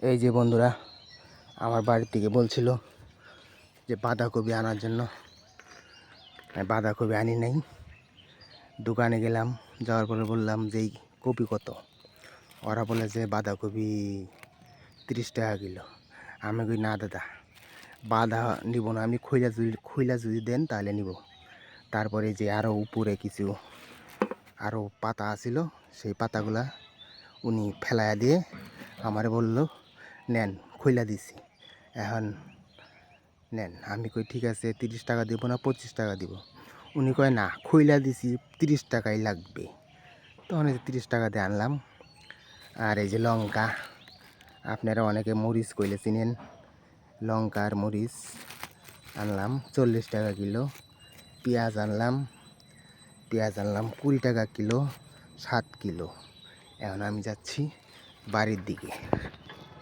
এই যে বন্ধুরা, আমার বাড়ির থেকে বলছিল যে বাঁধাকপি আনার জন্য। বাঁধাকপি আনি নাই। দোকানে গেলাম, যাওয়ার পরে বললাম যে এই কপি কত। ওরা বলে যে বাঁধাকপি 30 টাকা কিলো। আমি কই না দাদা, বাঁধা নিব না, আমি খইলা যদি দেন তাহলে নিব। তারপরে যে আরও উপরে কিছু আরও পাতা আছিল, সেই পাতাগুলা উনি ফেলাইয়া দিয়ে আমারে বলল নেন, খইলা দিছি, এখন নেন। আমি কই ঠিক আছে, 30 টাকা দিব না 25 টাকা দিব? উনি কয় না, খইলা দিছি, 30 টাকাই লাগবে। তখন 30 টাকা দিয়ে আনলাম। আর এই যে লঙ্কা, আপনারা অনেকে মরিচ কইলে চিনেন, লঙ্কা আর মরিচ আনলাম 40 টাকা কিলো। পেঁয়াজ আনলাম 20 টাকা কিলো, 7 কিলো। এখন আমি যাচ্ছি বাড়ির দিকে।